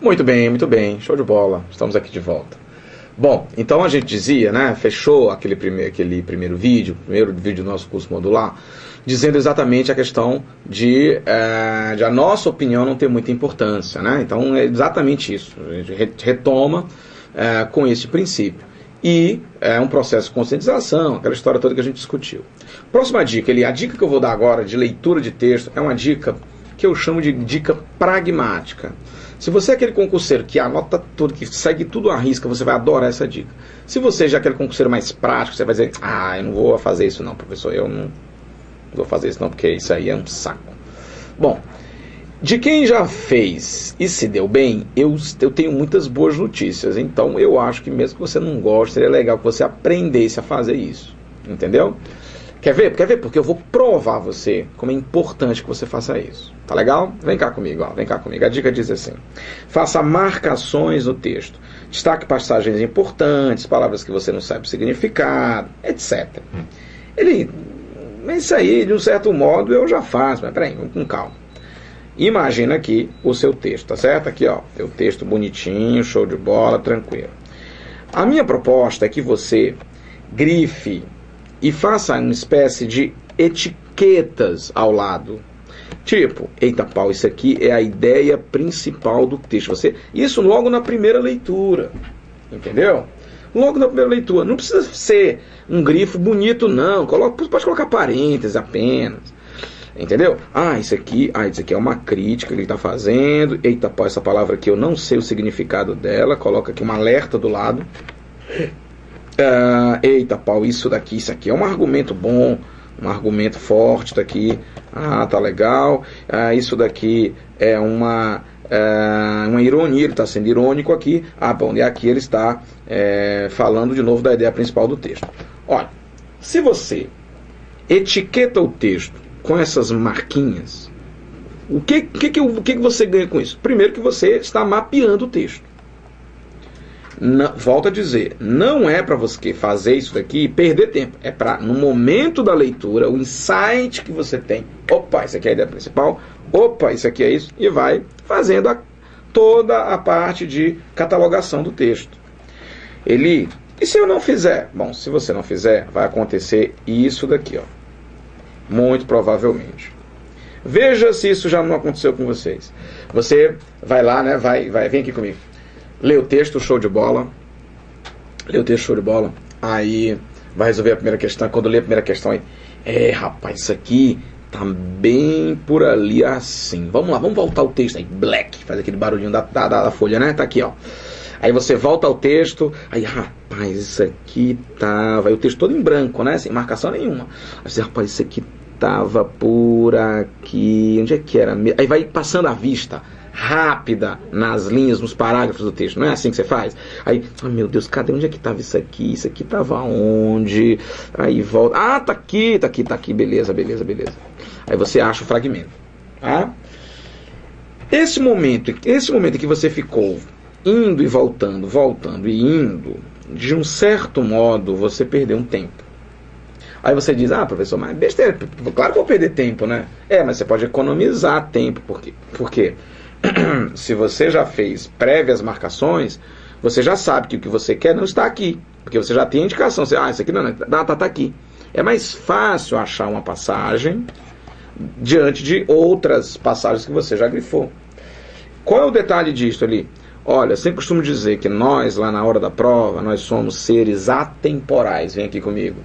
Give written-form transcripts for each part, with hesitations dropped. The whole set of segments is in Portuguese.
Muito bem, show de bola, estamos aqui de volta. Bom, então a gente dizia, né, fechou aquele primeiro vídeo, do nosso curso modular, dizendo exatamente a questão de a nossa opinião não ter muita importância, né? Então é exatamente isso, a gente retoma com esse princípio. E é um processo de conscientização, aquela história toda que a gente discutiu. Próxima dica, a dica que eu vou dar agora de leitura de texto é uma dica que eu chamo de dica pragmática. Se você é aquele concurseiro que anota tudo, que segue tudo à risca, você vai adorar essa dica. Se você já é aquele concurseiro mais prático, você vai dizer, eu não vou fazer isso não, professor, eu não vou fazer isso não, porque isso aí é um saco. Bom, de quem já fez e se deu bem, eu tenho muitas boas notícias. Então eu acho que mesmo que você não goste, seria legal que você aprendesse a fazer isso. Entendeu? Quer ver? Porque eu vou provar a você como é importante que você faça isso. Tá legal? Vem cá comigo, ó. Vem cá comigo. A dica diz assim: faça marcações no texto. Destaque passagens importantes, palavras que você não sabe o significado, etc. Isso aí, de um certo modo, eu já faço. Mas peraí, vamos com calma. Imagina aqui o seu texto, tá certo? Aqui, ó. Seu texto bonitinho, show de bola, tranquilo. A minha proposta é que você grife e faça uma espécie de etiquetas ao lado. Tipo, eita pau, isso aqui é a ideia principal do texto. Isso logo na primeira leitura. Entendeu? Logo na primeira leitura. Não precisa ser um grifo bonito, não. Pode colocar parênteses apenas. Entendeu? Isso aqui é uma crítica que ele está fazendo. Eita pau, essa palavra aqui eu não sei o significado dela. Coloca aqui um alerta do lado. Eita pau, isso aqui é um argumento bom, um argumento forte daqui. Tá legal. Isso daqui é uma ironia, ele está sendo irônico aqui. Bom, e aqui ele está falando de novo da ideia principal do texto. Olha, se você etiqueta o texto com essas marquinhas, o que você ganha com isso? Primeiro que você está mapeando o texto. Volto a dizer, não é para você fazer isso daqui e perder tempo. É para, no momento da leitura, o insight que você tem. Opa, isso aqui é a ideia principal. Opa, isso aqui é isso. E vai fazendo toda a parte de catalogação do texto. E se eu não fizer? Bom, se você não fizer, vai acontecer isso daqui, ó. Muito provavelmente. Veja se isso já não aconteceu com vocês. Você vai lá, né? Vem aqui comigo. Lê o texto, show de bola. Aí vai resolver a primeira questão. Quando lê a primeira questão, aí, rapaz, isso aqui tá bem por ali assim. Vamos lá, vamos voltar ao texto. Aí, black, faz aquele barulhinho da folha, né? Tá aqui, ó. Aí você volta ao texto. Aí, rapaz, isso aqui tava. Aí o texto todo em branco, né? Sem marcação nenhuma. Aí você, rapaz, isso aqui tava por aqui. Onde é que era? Aí vai passando a vista rápida nas linhas, nos parágrafos do texto. Não é assim que você faz? Aí, meu Deus, cadê? Onde é que estava isso aqui? Isso aqui estava onde? Aí volta. Tá aqui. Beleza. Aí você acha o fragmento. Tá? Esse momento em que você ficou indo e voltando e indo, de um certo modo, você perdeu um tempo. Aí você diz, professor, mas besteira, claro que eu vou perder tempo, né? Mas você pode economizar tempo. Por quê? Se você já fez prévias marcações, você já sabe que o que você quer não está aqui, porque você já tem a indicação. Isso aqui não, tá aqui. É mais fácil achar uma passagem diante de outras passagens que você já grifou. Qual é o detalhe disso ali? Olha, eu sempre costumo dizer que nós, lá na hora da prova, nós somos seres atemporais. Vem aqui comigo.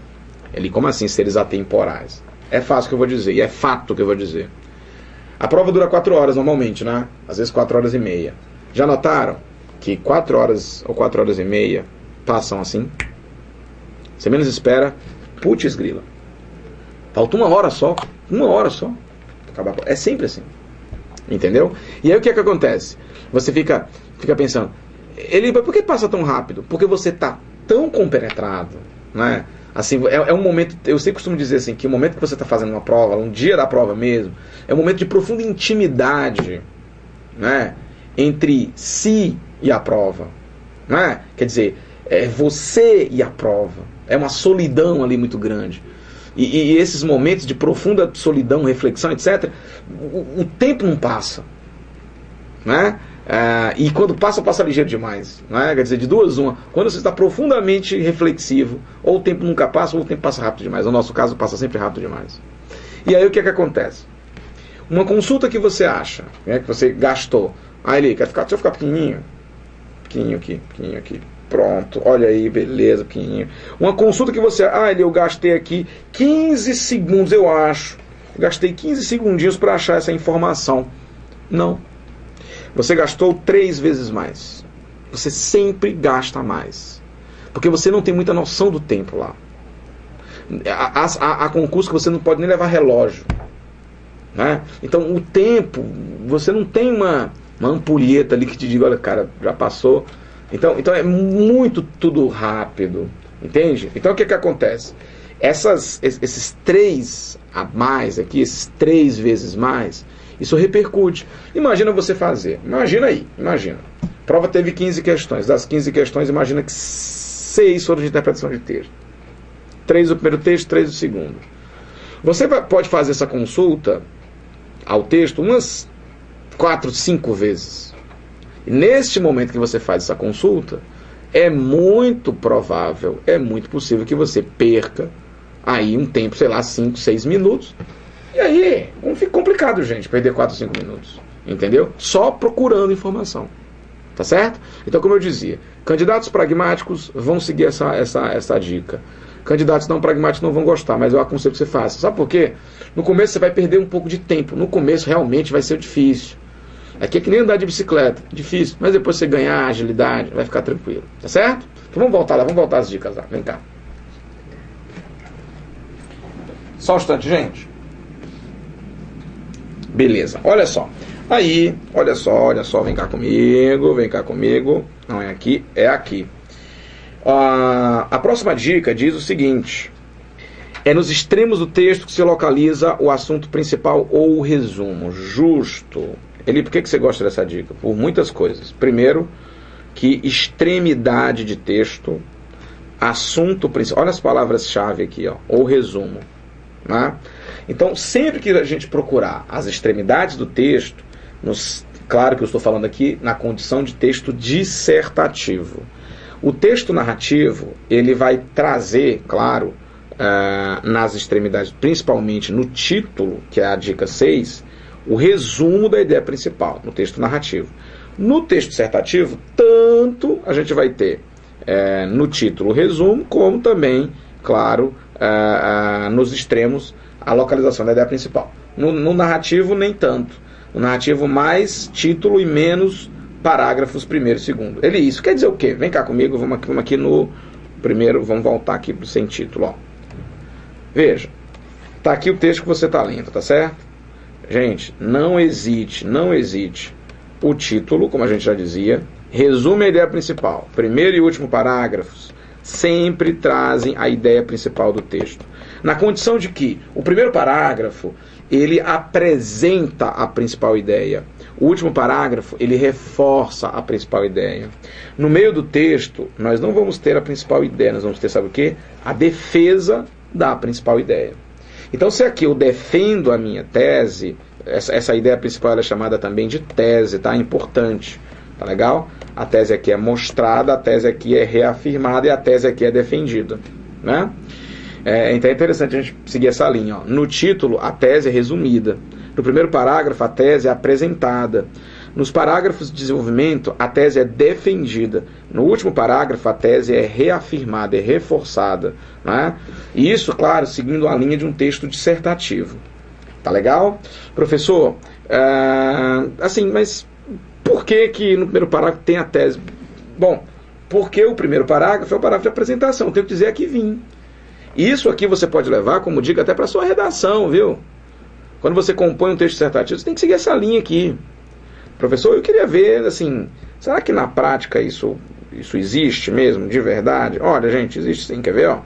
Como assim seres atemporais? É fácil o que eu vou dizer, e é fato o que eu vou dizer. A prova dura 4 horas normalmente, né? Às vezes 4 horas e meia. Já notaram que 4 horas ou 4 horas e meia passam assim? Você menos espera, putz grila. Falta 1 hora só. 1 hora só. É sempre assim. Entendeu? E aí o que acontece? Você fica pensando, por que passa tão rápido? Porque você está tão compenetrado, né? Assim, é um momento, eu sempre costumo dizer assim, que o momento que você está fazendo uma prova, um dia da prova mesmo, é um momento de profunda intimidade, né, entre si e a prova, né? Quer dizer, é você e a prova, é uma solidão ali muito grande. E esses momentos de profunda solidão, reflexão, etc., o tempo não passa, né? E quando passa ligeiro demais, né? Quer dizer, de duas uma, quando você está profundamente reflexivo, ou o tempo nunca passa, ou o tempo passa rápido demais. No nosso caso, passa sempre rápido demais. E aí o que é que acontece? Uma consulta que você acha, né, que você gastou, ele deixa eu ficar pequenininho aqui, pronto, olha aí, beleza, pequenininho. Uma consulta que você, eu gastei aqui 15 segundos, eu acho, gastei 15 segundinhos para achar essa informação. Não. Você gastou 3 vezes mais. Você sempre gasta mais. Porque você não tem muita noção do tempo lá. Há concurso que você não pode nem levar relógio. Né? Então o tempo, você não tem uma ampulheta ali que te diga, olha cara, já passou. Então é muito tudo rápido. Entende? Então o que acontece? Esses 3 a mais aqui, esses 3 vezes mais, isso repercute. Imagina você fazer. Imagina. A prova teve 15 questões. Das 15 questões, imagina que 6 foram de interpretação de texto. 3 do primeiro texto, 3 do segundo. Você pode fazer essa consulta ao texto umas 4, 5 vezes. E neste momento que você faz essa consulta, é muito provável, é muito possível que você perca aí um tempo, 5, 6 minutos. E aí, fica complicado, gente, perder 4 ou 5 minutos. Entendeu? Só procurando informação. Tá certo? Então, como eu dizia, candidatos pragmáticos vão seguir essa dica. Candidatos não pragmáticos não vão gostar, mas eu aconselho que você faça. Sabe por quê? No começo você vai perder um pouco de tempo. No começo realmente vai ser difícil. Aqui é que nem andar de bicicleta. Difícil. Mas depois você ganhar agilidade, vai ficar tranquilo. Tá certo? Então vamos voltar lá, vamos voltar às dicas lá. Vem cá. Só um instante, gente. Beleza, olha só. Aí, olha só, vem cá comigo. Não é aqui, é aqui. A próxima dica diz o seguinte: é nos extremos do texto que se localiza o assunto principal ou o resumo. Justo. Por que você gosta dessa dica? Por muitas coisas. Primeiro, que extremidade de texto, assunto principal. Olha as palavras-chave aqui, ou resumo. Né? Então, sempre que a gente procurar as extremidades do texto, claro que eu estou falando aqui na condição de texto dissertativo. O texto narrativo, ele vai trazer, claro, nas extremidades, principalmente no título, que é a dica 6, o resumo da ideia principal, no texto narrativo. No texto dissertativo, tanto a gente vai ter no título o resumo, como também, claro, nos extremos, a localização da ideia principal. No narrativo, nem tanto. No narrativo, mais título e menos parágrafos primeiro e segundo. Isso quer dizer o quê? Vem cá comigo, vamos aqui no primeiro, vamos voltar aqui para o sem título. Ó. Veja, está aqui o texto que você está lendo, tá certo? Gente, não hesite. O título, como a gente já dizia, resume a ideia principal. Primeiro e último parágrafos sempre trazem a ideia principal do texto. Na condição de que o primeiro parágrafo, ele apresenta a principal ideia. O último parágrafo, ele reforça a principal ideia. No meio do texto, nós não vamos ter a principal ideia, nós vamos ter, sabe o quê? A defesa da principal ideia. Então, se aqui eu defendo a minha tese, essa ideia principal ela é chamada também de tese, tá? Importante, tá legal? A tese aqui é mostrada, a tese aqui é reafirmada e a tese aqui é defendida, né? Então é interessante a gente seguir essa linha. Ó. No título, a tese é resumida. No primeiro parágrafo, a tese é apresentada. Nos parágrafos de desenvolvimento, a tese é defendida. No último parágrafo, a tese é reafirmada, é reforçada. Né? E isso, claro, seguindo a linha de um texto dissertativo. Tá legal? Professor, mas por que no primeiro parágrafo tem a tese? Bom, porque o primeiro parágrafo é o parágrafo de apresentação. Eu tenho que dizer aqui vim. Isso aqui você pode levar como dica até para sua redação, viu? Quando você compõe um texto dissertativo, você tem que seguir essa linha aqui. Professor, eu queria ver, assim, será que na prática isso existe mesmo, de verdade? Olha, gente, existe sim, quer ver? Ó?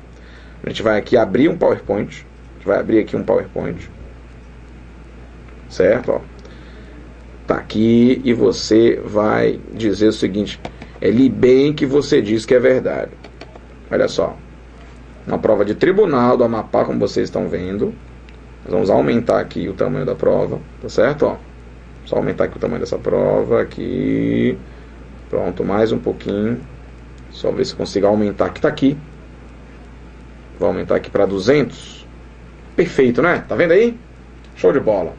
A gente vai aqui abrir um PowerPoint. A gente vai abrir aqui um PowerPoint. Certo? Ó. Tá aqui e você vai dizer o seguinte: é ali bem que você diz que é verdade. Olha só. Uma prova de tribunal do Amapá, como vocês estão vendo. Nós vamos aumentar aqui o tamanho da prova, tá certo? Ó. Só aumentar aqui o tamanho dessa prova, aqui, pronto, mais um pouquinho, só ver se consigo aumentar, que tá aqui, vou aumentar aqui para 200, perfeito, né? Tá vendo aí? Show de bola.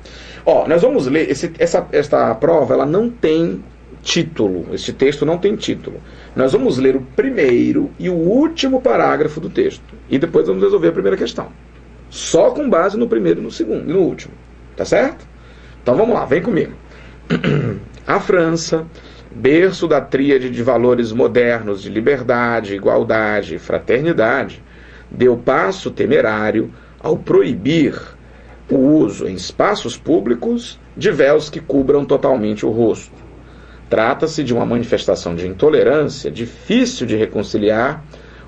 Ó, nós vamos ler, esta prova, ela não tem título, este texto não tem título. Nós vamos ler o primeiro e o último parágrafo do texto, e depois vamos resolver a primeira questão. Só com base no primeiro, no segundo e no último, tá certo? Então vamos lá, vem comigo. A França, berço da tríade de valores modernos de liberdade, igualdade e fraternidade, deu passo temerário ao proibir o uso em espaços públicos de véus que cubram totalmente o rosto. Trata-se de uma manifestação de intolerância difícil de reconciliar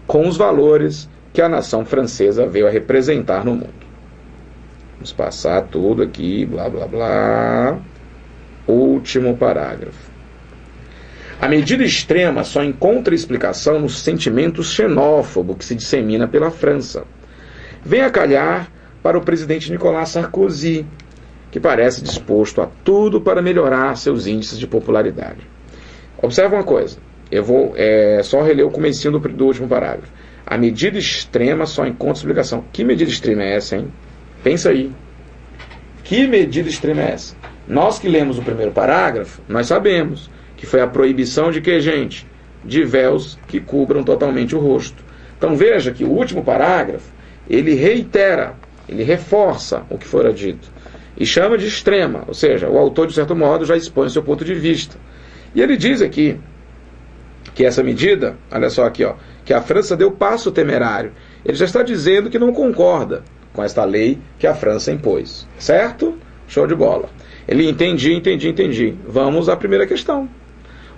com os valores que a nação francesa veio a representar no mundo. Vamos passar tudo aqui, blá blá blá. Último parágrafo. A medida extrema só encontra explicação no sentimento xenófobo que se dissemina pela França. Vem a calhar para o presidente Nicolas Sarkozy, que parece disposto a tudo para melhorar seus índices de popularidade. Observa uma coisa, eu vou só reler o comecinho do último parágrafo. A medida extrema só encontra explicação. Que medida extrema é essa, hein? Pensa aí. Que medida extrema é essa? Nós que lemos o primeiro parágrafo, nós sabemos que foi a proibição de que, gente? De véus que cubram totalmente o rosto. Então veja que o último parágrafo, ele reitera, ele reforça o que fora dito. E chama de extrema, ou seja, o autor, de certo modo, já expõe o seu ponto de vista. E ele diz aqui que essa medida, olha só aqui, ó, que a França deu passo temerário. Ele já está dizendo que não concorda com esta lei que a França impôs. Certo? Show de bola. Ele entendi. Vamos à primeira questão.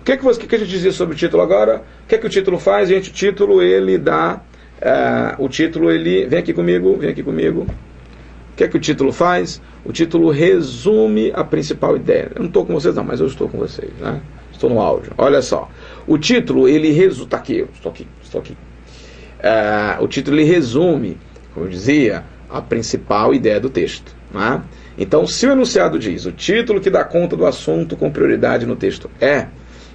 O que a gente dizia sobre o título agora? O que é que o título faz, gente? O título, ele dá... Vem aqui comigo. O que é que o título faz? O título resume a principal ideia. Eu não estou com vocês não, mas eu estou com vocês, né? Estou no áudio. Olha só. O título, ele resume... Tá aqui, estou aqui. O título, ele resume, como eu dizia, a principal ideia do texto, né? Então, se o enunciado diz o título que dá conta do assunto com prioridade no texto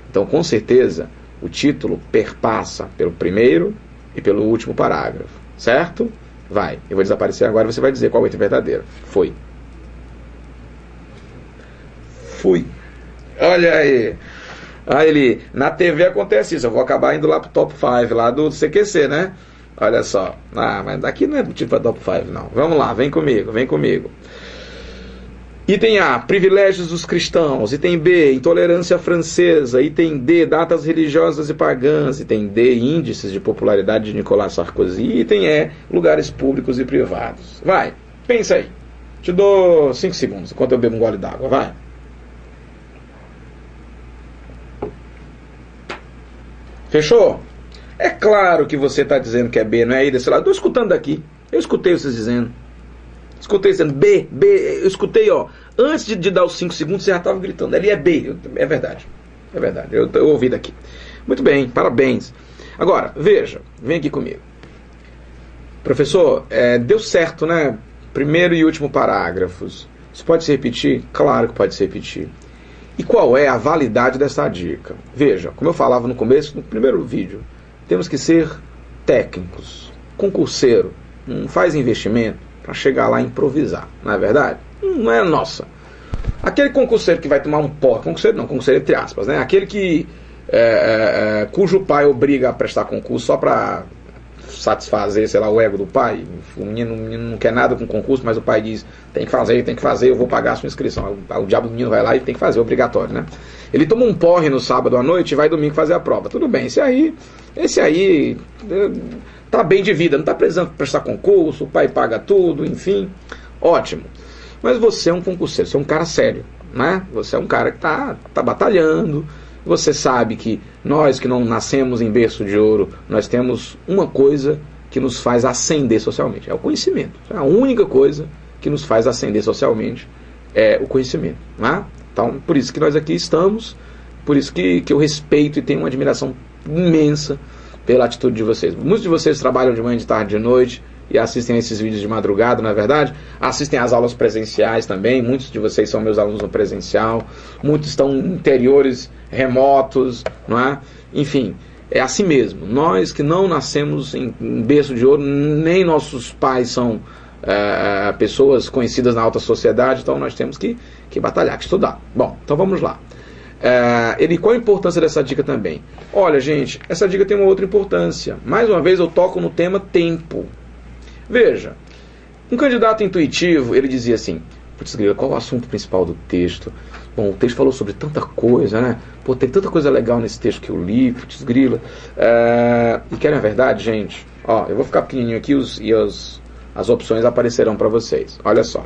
então, com certeza, o título perpassa pelo primeiro e pelo último parágrafo, certo? Vai, eu vou desaparecer agora e você vai dizer qual é o item verdadeiro. Fui. Olha aí. Aí na TV acontece isso, eu vou acabar indo lá pro top 5 lá do CQC, né? Olha só. Mas daqui não é tipo para top 5 não. Vamos lá, vem comigo. Item A, privilégios dos cristãos. Item B, intolerância francesa. Item D, datas religiosas e pagãs. Item D, índices de popularidade de Nicolas Sarkozy. Item E, lugares públicos e privados. Vai, pensa aí. Te dou 5 segundos, enquanto eu bebo um gole d'água, vai. Fechou? É claro que você está dizendo que é B, não é aí desse lado. Estou escutando daqui. Eu escutei vocês dizendo. B, eu escutei, ó. Antes de dar os 5 segundos, você já estava gritando. Ali é B. É verdade. Eu ouvi daqui. Muito bem, parabéns. Agora, veja, vem aqui comigo. Professor, deu certo, né? Primeiro e último parágrafos. Isso pode se repetir? Claro que pode se repetir. E qual é a validade dessa dica? Veja, como eu falava no começo, no primeiro vídeo, temos que ser técnicos, concurseiro, não faz investimento para chegar lá e improvisar, não é verdade? Não é nossa. Aquele concurseiro que vai tomar um pó, concurseiro entre aspas, né? Aquele que cujo pai obriga a prestar concurso só para satisfazer, sei lá, o ego do pai. O menino não quer nada com concurso, mas o pai diz, tem que fazer, eu vou pagar a sua inscrição. O diabo do menino vai lá e tem que fazer, obrigatório, né? Ele toma um porre no sábado à noite e vai domingo fazer a prova. Tudo bem, esse aí tá bem de vida, não tá precisando prestar concurso, o pai paga tudo, enfim, ótimo. Mas você é um concurseiro, você é um cara sério, né? Você é um cara que tá batalhando. Você sabe que nós que não nascemos em berço de ouro, nós temos uma coisa que nos faz ascender socialmente, é o conhecimento. A única coisa que nos faz ascender socialmente é o conhecimento, né? Então, por isso que nós aqui estamos, por isso que eu respeito e tenho uma admiração imensa pela atitude de vocês. Muitos de vocês trabalham de manhã, de tarde, de noite, e assistem a esses vídeos de madrugada, não é verdade? Assistem às aulas presenciais também, muitos de vocês são meus alunos no presencial, muitos estão em interiores remotos, não é? Enfim, é assim mesmo. Nós que não nascemos em berço de ouro, nem nossos pais são pessoas conhecidas na alta sociedade, então nós temos que batalhar, que estudar. Bom, então vamos lá. Qual a importância dessa dica também? Olha, gente, essa dica tem uma outra importância. Mais uma vez eu toco no tema tempo. Veja, um candidato intuitivo, ele dizia assim: putz, grila, qual o assunto principal do texto? Bom, o texto falou sobre tanta coisa, né? Pô, tem tanta coisa legal nesse texto que eu li, putz, grila. E querem a verdade, gente? Ó, eu vou ficar pequenininho aqui as opções aparecerão para vocês. Olha só.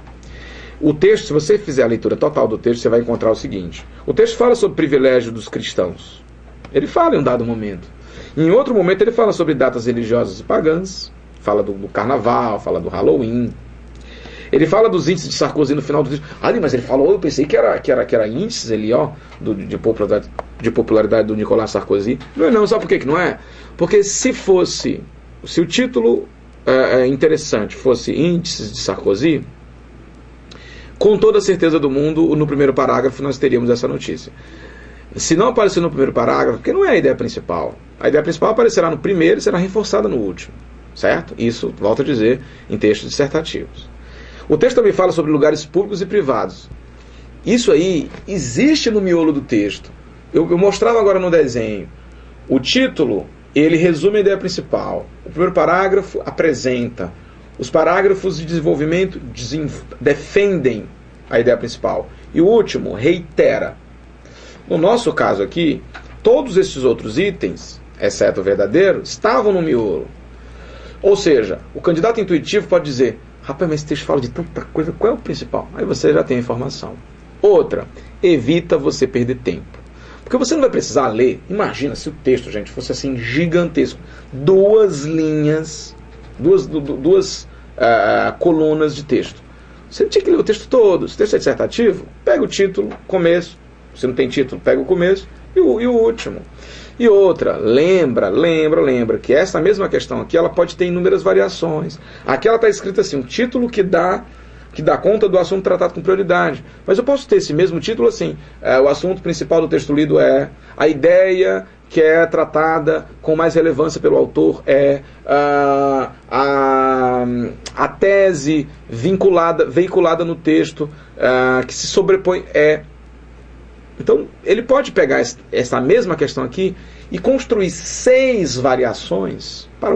O texto, se você fizer a leitura total do texto, você vai encontrar o seguinte: o texto fala sobre o privilégio dos cristãos. Ele fala em um dado momento. Em outro momento ele fala sobre datas religiosas e pagãs, fala do carnaval, fala do Halloween. Ele fala dos índices de Sarkozy no final do texto. Ali, mas ele falou, eu pensei que era índices ali, ó, de popularidade do Nicolas Sarkozy. Não, sabe por que não é? Porque se o título interessante fosse índices de Sarkozy, com toda a certeza do mundo, no primeiro parágrafo nós teríamos essa notícia. Se não aparecer no primeiro parágrafo, porque não é a ideia principal. A ideia principal aparecerá no primeiro e será reforçada no último. Certo? Isso, volto a dizer, em textos dissertativos. O texto também fala sobre lugares públicos e privados. Isso aí existe no miolo do texto. Eu mostrava agora no desenho. O título, ele resume a ideia principal. O primeiro parágrafo apresenta. Os parágrafos de desenvolvimento defendem a ideia principal. E o último reitera. No nosso caso aqui, todos esses outros itens, exceto o verdadeiro, estavam no miolo. Ou seja, o candidato intuitivo pode dizer: rapaz, mas esse texto fala de tanta coisa, qual é o principal? Aí você já tem a informação. Outra, evita você perder tempo. Porque você não vai precisar ler. Imagina se o texto, gente, fosse assim gigantesco. 2 linhas... duas colunas de texto. Você não tinha que ler o texto todo. Se o texto é dissertativo, pega o título, começo. Se não tem título, pega o começo e o último. E outra, lembra que essa mesma questão aqui, ela pode ter inúmeras variações. Aqui ela está escrita assim, um título que dá conta do assunto tratado com prioridade. Mas eu posso ter esse mesmo título assim, o assunto principal do texto lido é a ideia que é tratada com mais relevância pelo autor é a tese veiculada no texto que se sobrepõe Então, ele pode pegar essa mesma questão aqui e construir 6 variações para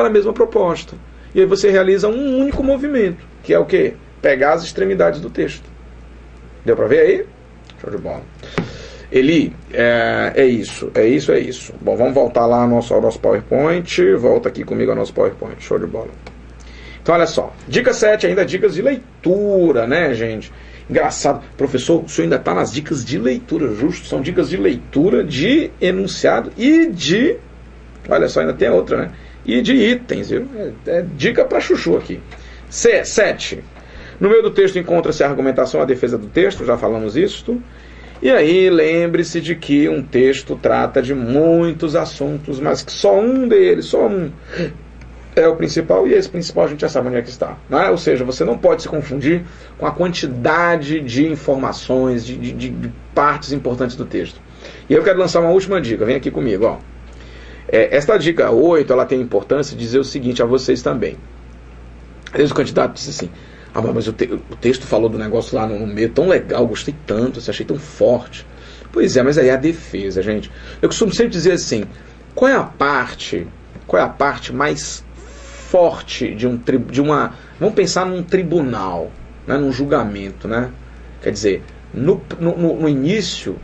a mesma proposta. E aí você realiza um único movimento, que é o quê? Pegar as extremidades do texto. Deu para ver aí? Show de bola. Eli, é isso. Bom, vamos voltar lá ao nosso PowerPoint. Volta aqui comigo ao nosso PowerPoint. Show de bola. Então, olha só. Dica 7, ainda dicas de leitura, né, gente? Engraçado. Professor, o senhor ainda está nas dicas de leitura, justo? São dicas de leitura, de enunciado e de... Olha só, ainda tem a outra, né? E de itens, viu? É dica para chuchu aqui. 7. No meio do texto encontra-se a argumentação, a defesa do texto. Já falamos isso. E aí, lembre-se de que um texto trata de muitos assuntos, mas que só um deles, é o principal, e esse principal a gente já sabe onde é que está. Não é? Ou seja, você não pode se confundir com a quantidade de informações, de partes importantes do texto. E eu quero lançar uma última dica, vem aqui comigo. Ó. Esta dica 8, ela tem importância de dizer o seguinte a vocês também. Às vezes o candidato diz assim: mas o texto falou do negócio lá no meio, tão legal, gostei tanto, achei tão forte. Pois é, mas aí é a defesa, gente. Eu costumo sempre dizer assim, qual é a parte mais forte de uma... Vamos pensar num tribunal, né, num julgamento, né? Quer dizer, no início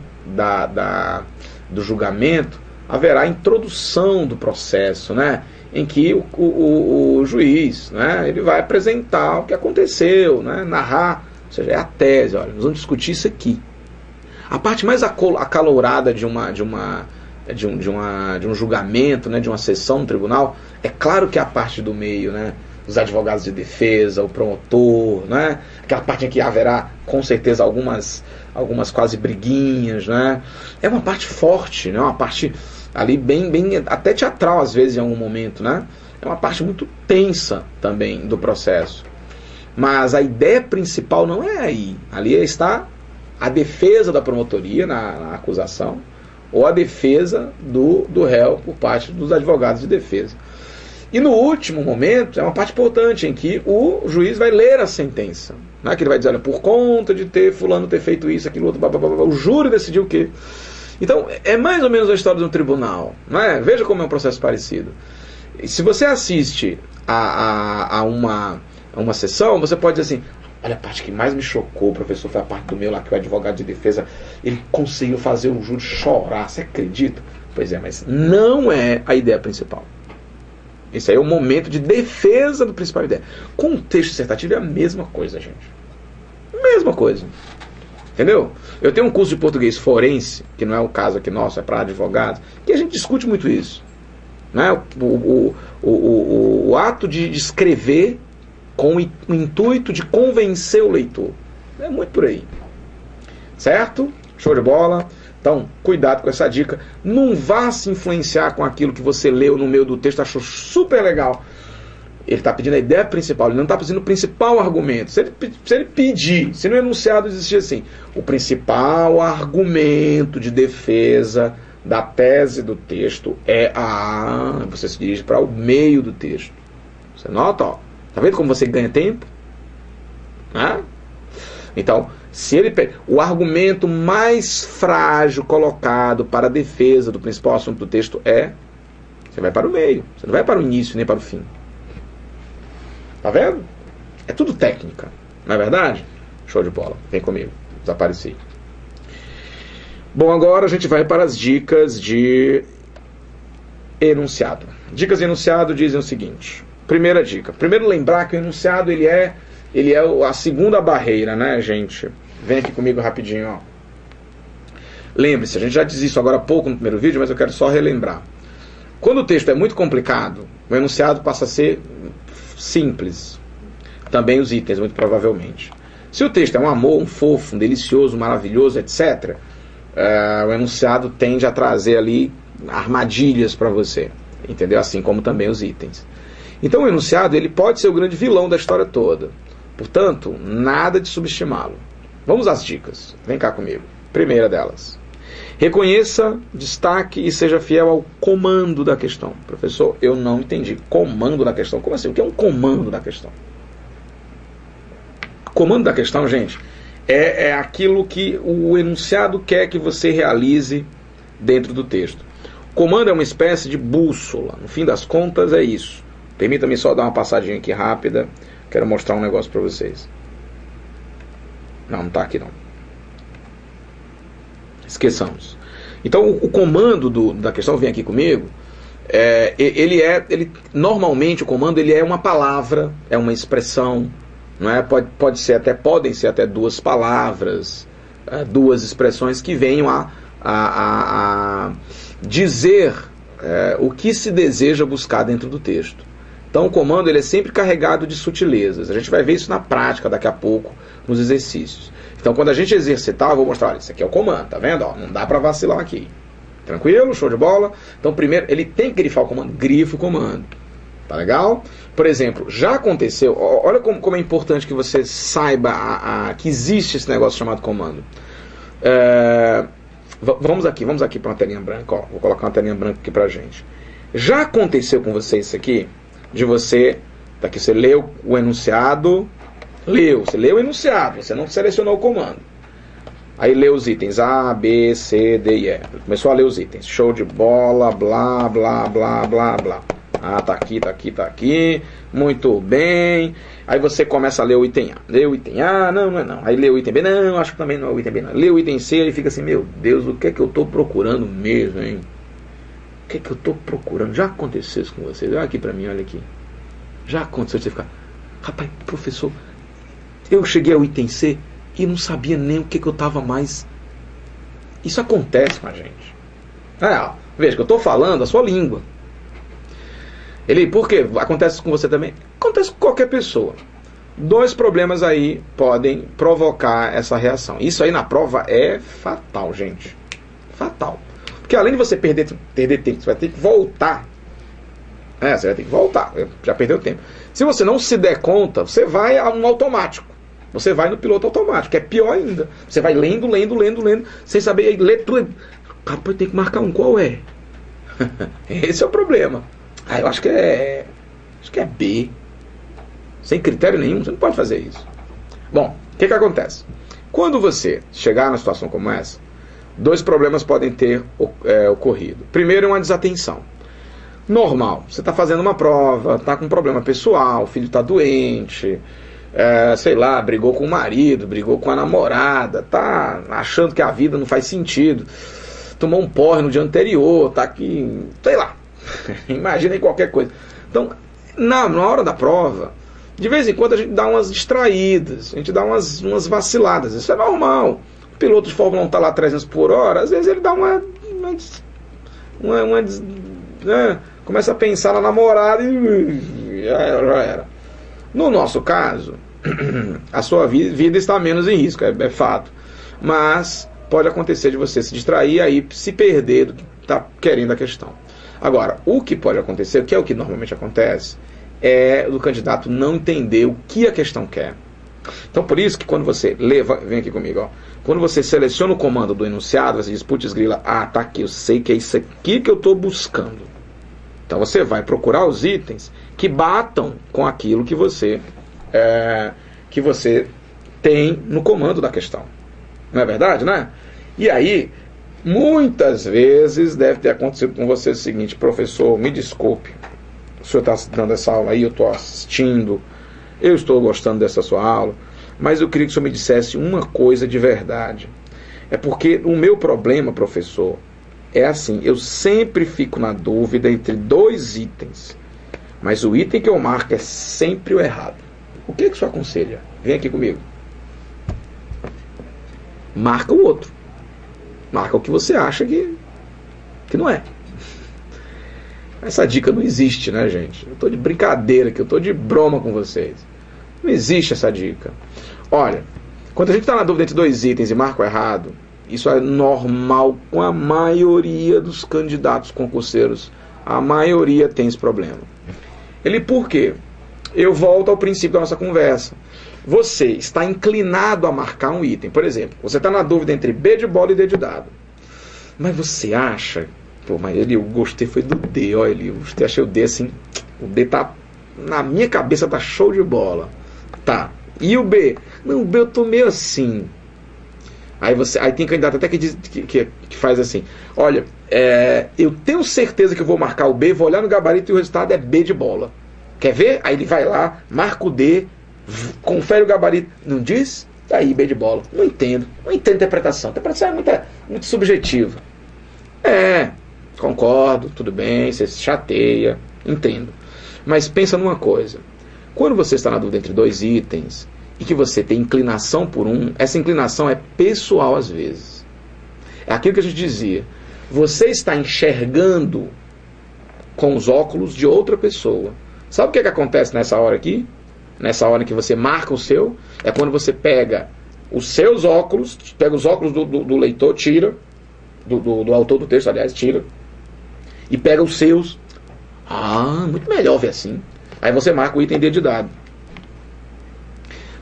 do julgamento, haverá a introdução do processo, né? Em que o juiz, né, ele vai apresentar o que aconteceu, né, narrar, ou seja, é a tese, olha, nós vamos discutir isso aqui. A parte mais acalorada de um julgamento, né, de uma sessão no tribunal, é claro que é a parte do meio, né, os advogados de defesa, o promotor, né, aquela parte em que haverá com certeza algumas quase briguinhas, né, é uma parte forte, né, uma parte ali bem até teatral às vezes em algum momento, né? é uma parte muito tensa também do processo. Mas a ideia principal não é aí. Ali está a defesa da promotoria na acusação, ou a defesa do réu por parte dos advogados de defesa. E no último momento, é uma parte importante em que o juiz vai ler a sentença. Né? Que ele vai dizer, olha, por conta de fulano ter feito isso, aquilo, outro, blá, blá, blá, blá, o júri decidiu o quê? Então, é mais ou menos a história de um tribunal. Né? Veja como é um processo parecido. E se você assiste a uma sessão, você pode dizer assim, olha, a parte que mais me chocou, professor, foi a parte do meu lá, que o advogado de defesa, ele conseguiu fazer o júri chorar, você acredita? Pois é, mas não é a ideia principal. Esse aí é o momento de defesa do principal ideia. Com o texto dissertativo é a mesma coisa, gente. Mesma coisa. Entendeu? Eu tenho um curso de português forense, que não é o caso aqui nosso, é para advogados, que a gente discute muito isso. Né? O ato de escrever com o intuito de convencer o leitor. É muito por aí. Certo? Show de bola? Então, cuidado com essa dica. Não vá se influenciar com aquilo que você leu no meio do texto, achou super legal. Ele está pedindo a ideia principal, ele não está pedindo o principal argumento. Se ele pedir, se no enunciado existir assim, o principal argumento de defesa da tese do texto é você se dirige para o meio do texto. Você nota, ó. Tá vendo como você ganha tempo? Né? Então, se ele o argumento mais frágil colocado para a defesa do principal assunto do texto você vai para o meio, você não vai para o início nem para o fim. Tá vendo? É tudo técnica, não é verdade? Show de bola, vem comigo, desapareci. Bom, agora a gente vai para as dicas de enunciado. Dicas de enunciado dizem o seguinte. Primeira dica, primeiro lembrar que o enunciado ele é a segunda barreira, né, gente? Vem aqui comigo rapidinho, ó. Lembre-se, a gente já diz isso agora há pouco no primeiro vídeo, mas eu quero só relembrar. Quando o texto é muito complicado, o enunciado passa a ser simples. Também os itens, muito provavelmente. Se o texto é um amor, um fofo, um delicioso, um maravilhoso, etc., o enunciado tende a trazer ali armadilhas para você. Entendeu? Assim como também os itens. Então o enunciado ele pode ser o grande vilão da história toda. Portanto, nada de subestimá-lo. Vamos às dicas. Vem cá comigo. Primeira delas. Reconheça, destaque e seja fiel ao comando da questão. Professor, eu não entendi. Comando da questão? Como assim? O que é um comando da questão? Comando da questão, gente, é aquilo que o enunciado quer que você realize dentro do texto. Comando é uma espécie de bússola. No fim das contas, é isso. Permita-me só dar uma passadinha aqui rápida. Quero mostrar um negócio para vocês. Não está aqui não. Esqueçamos. Então o comando da questão, vem aqui comigo, normalmente o comando ele é uma palavra, é uma expressão, não é? Podem ser até duas palavras, duas expressões que venham a dizer o que se deseja buscar dentro do texto. Então o comando ele é sempre carregado de sutilezas. A gente vai ver isso na prática daqui a pouco, nos exercícios. Então quando a gente exercitar, eu vou mostrar, olha, isso aqui é o comando, tá vendo? Ó, não dá para vacilar aqui. Tranquilo? Show de bola? Então primeiro, ele tem que grifar o comando. Grifa o comando. Tá legal? Por exemplo, já aconteceu, olha como é importante que você saiba que existe esse negócio chamado comando. Vamos aqui para uma telinha branca, ó. Vou colocar uma telinha branca aqui pra gente. Já aconteceu com você isso aqui? De você, daqui você leu o enunciado, você leu o enunciado, você não selecionou o comando. Aí leu os itens A, B, C, D e E. Começou a ler os itens. Show de bola, blá, blá, blá, blá, blá. Ah, tá aqui. Muito bem. Aí você começa a ler o item A. Leu o item A, não é não. Aí leu o item B, não, acho que também não é o item B, não. Leu o item C e fica assim, meu Deus, o que é que eu tô procurando mesmo, hein? O que é que eu estou procurando? Já aconteceu isso com vocês? Olha aqui para mim, olha aqui. Já aconteceu de você ficar, rapaz, professor, eu cheguei ao item C e não sabia nem o que eu estava mais. Isso acontece com a gente. Veja que eu estou falando a sua língua. Por quê? Acontece com você também? Acontece com qualquer pessoa. Dois problemas aí podem provocar essa reação. Isso aí na prova é fatal, gente. Fatal. Porque além de você perder tempo, você vai ter que voltar Você vai ter que voltar, já perdeu tempo. Se você não se der conta, você vai a um automático. Você vai no piloto automático, que é pior ainda. Você vai lendo, sem saber ler tudo. Rapaz, tem que marcar um, qual é? Esse é o problema. Eu acho que é B. Sem critério nenhum, você não pode fazer isso. Bom, o que acontece? Quando você chegar numa situação como essa, 2 problemas podem ter ocorrido. Primeiro é uma desatenção. Normal, você está fazendo uma prova, está com um problema pessoal, o filho está doente, sei lá, brigou com o marido, brigou com a namorada, tá achando que a vida não faz sentido, tomou um porre no dia anterior, tá aqui, sei lá, imagina aí qualquer coisa. Então, na hora da prova, de vez em quando a gente dá umas distraídas, a gente dá umas vaciladas, isso é normal. O piloto de Fórmula 1 está lá 300 por hora, às vezes ele dá começa a pensar na namorada e já era. No nosso caso, a sua vida está menos em risco, é fato. Mas pode acontecer de você se distrair e aí se perder do que está querendo a questão. Agora, o que pode acontecer, que é o que normalmente acontece, é do candidato não entender o que a questão quer. Então, por isso que quando você vem aqui comigo, quando você seleciona o comando do enunciado, você diz, putz grila, tá aqui, eu sei que é isso aqui que eu estou buscando. Então você vai procurar os itens que batam com aquilo que você tem no comando da questão. Não é verdade, né? E aí, muitas vezes deve ter acontecido com você o seguinte: professor, me desculpe, o senhor está dando essa aula aí, eu estou assistindo, eu estou gostando dessa sua aula, mas eu queria que o senhor me dissesse uma coisa de verdade. É porque o meu problema, professor, é assim, eu sempre fico na dúvida entre 2 itens, mas o item que eu marco é sempre o errado. O que o senhor aconselha? Vem aqui comigo. Marca o outro. Marca o que você acha que não é. Essa dica não existe, né, gente? Eu estou de brincadeira aqui, eu estou de broma com vocês. Não existe essa dica. Olha, quando a gente está na dúvida entre 2 itens e marca o errado, isso é normal com a maioria dos candidatos concurseiros. A maioria tem esse problema. Por quê? Eu volto ao princípio da nossa conversa. Você está inclinado a marcar um item. Por exemplo, você está na dúvida entre B de bola e D de dado. Mas você acha... mas eu gostei foi do D, olha ali. Eu achei o D assim... O D tá... na minha cabeça tá show de bola. Tá. E o B? Não, o B eu tô meio assim... Aí tem candidato até que faz assim: olha, eu tenho certeza que eu vou marcar o B, vou olhar no gabarito e o resultado é B de bola. Quer ver? Aí ele vai lá, marca o D, confere o gabarito. Não diz? Tá aí, B de bola. Não entendo interpretação. A interpretação é muito subjetiva. Concordo, tudo bem, você se chateia, entendo. Mas pensa numa coisa: quando você está na dúvida entre 2 itens e que você tem inclinação por um, essa inclinação é pessoal às vezes. É aquilo que a gente dizia: você está enxergando com os óculos de outra pessoa. Sabe o que acontece nessa hora aqui? Nessa hora em que você marca o seu, é quando você pega os seus óculos, pega os óculos do leitor, tira, do autor do texto, aliás, tira, e pega os seus. Muito melhor ver assim. Aí você marca o item D de dado.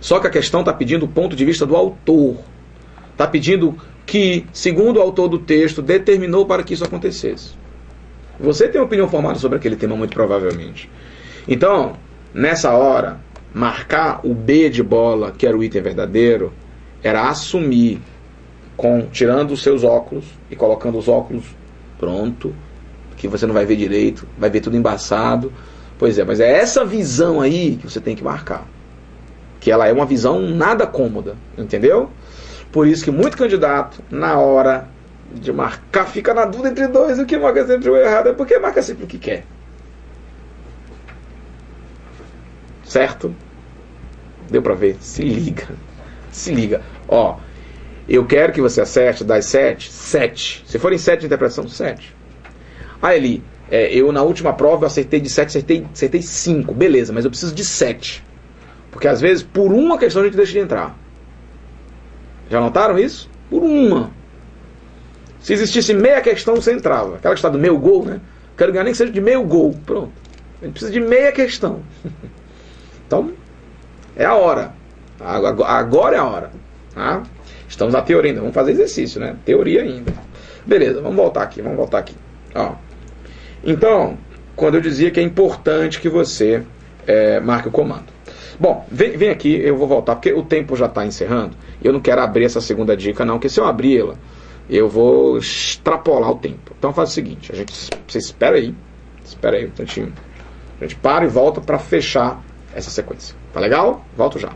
Só que a questão está pedindo o ponto de vista do autor. Está pedindo que, segundo o autor do texto, determinou para que isso acontecesse. Você tem uma opinião formada sobre aquele tema, muito provavelmente. Então, nessa hora, marcar o B de bola, que era o item verdadeiro, era assumir, tirando os seus óculos e colocando os óculos pronto, que você não vai ver direito, vai ver tudo embaçado. Pois é, mas é essa visão aí que você tem que marcar. Que ela é uma visão nada cômoda, entendeu? Por isso que muito candidato, na hora de marcar, fica na dúvida entre 2, o que marca sempre o errado, é porque marca sempre o que quer. Certo? Deu pra ver? Se liga. Eu quero que você acerte das 7. Se forem 7 de interpretação, 7. Aí eu na última prova eu acertei de 7, acertei 5. Beleza, mas eu preciso de 7. Porque às vezes, por uma questão, a gente deixa de entrar. Já notaram isso? Por uma. Se existisse meia questão, você entrava. Aquela questão do meio gol, né? Quero ganhar nem que seja de meio gol. Pronto. A gente precisa de meia questão. Então, é a hora. Agora é a hora. Tá? Estamos na teoria ainda. Vamos fazer exercício, né? Teoria ainda. Beleza, vamos voltar aqui. Ó. Então, quando eu dizia que é importante que você marque o comando. Bom, vem aqui, eu vou voltar, porque o tempo já está encerrando. E eu não quero abrir essa segunda dica, não, porque se eu abri-la, eu vou extrapolar o tempo. Então faz o seguinte, você espera aí um tantinho. A gente para e volta para fechar essa sequência. Tá legal? Volto já.